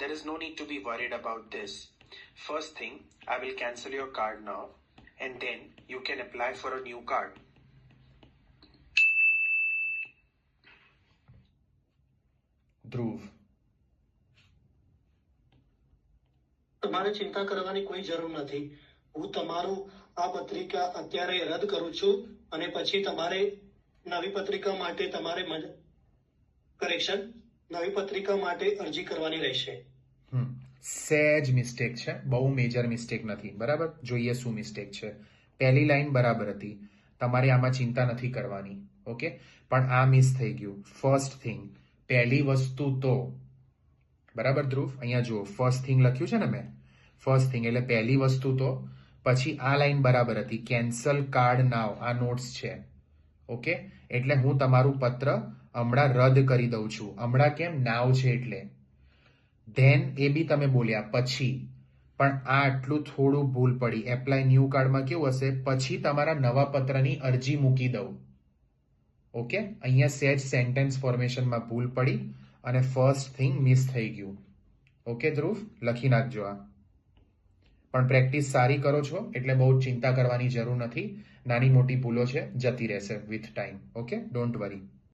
there is no need to be worried about this. First thing, I will cancel your card now and then you can apply for a new card. ધ્રુવ, તમારે ચિંતા કરવાની કોઈ જરૂર નથી. હું તમારું આ પત્રિકા અત્યારે રદ કરું છું અને પછી તમારે નવી પત્રિકા માટે નવી પત્રિકા માટે અરજી કરવાની રહેશે. સહેજ મિસ્ટેક છે, બહુ મેજર મિસ્ટેક નથી. બરાબર, જોઈએ શું મિસ્ટેક છે. પહેલી લાઈન બરાબર હતી, તમારે આમાં ચિંતા નથી કરવાની. ઓકે, પણ આ મિસ થઈ ગયું. ફર્સ્ટ થિંગ, પહેલી વસ્તુ તો બરાબર ધ્રુવ, અહીંયા જુઓ ફર્સ્ટ થિંગ લખ્યું છે ને મેં, ફર્સ્ટ થિંગ એટલે પહેલી વસ્તુ તો. પછી આ લાઈન બરાબર હતી, કેન્સલ કાર્ડ નાવ, આ નોટ્સ છે. ઓકે, એટલે હું તમારું પત્ર હમણાં રદ કરી દઉં છું. હમણાં કેમ? નાવ છે એટલે. ધેન એ બી તમે બોલ્યા પછી, પણ આ આટલું થોડું ભૂલ પડી. એપ્લાય ન્યૂ કાર્ડમાં કેવું હશે, પછી તમારા નવા પત્રની અરજી મૂકી દઉં. ઓકે, અહીંયા સહેજ સેન્ટેન્સ ફોર્મેશનમાં ભૂલ પડી અને ફર્સ્ટ થિંગ મિસ થઈ ગયું. ઓકે ધ્રુવ, લખી નાખજો આ. પણ પ્રેક્ટિસ સારી કરો છો એટલે બહુ ચિંતા કરવાની જરૂર નથી. નાની મોટી ભૂલો છે, જતી રહેશે with time. Okay, don't worry.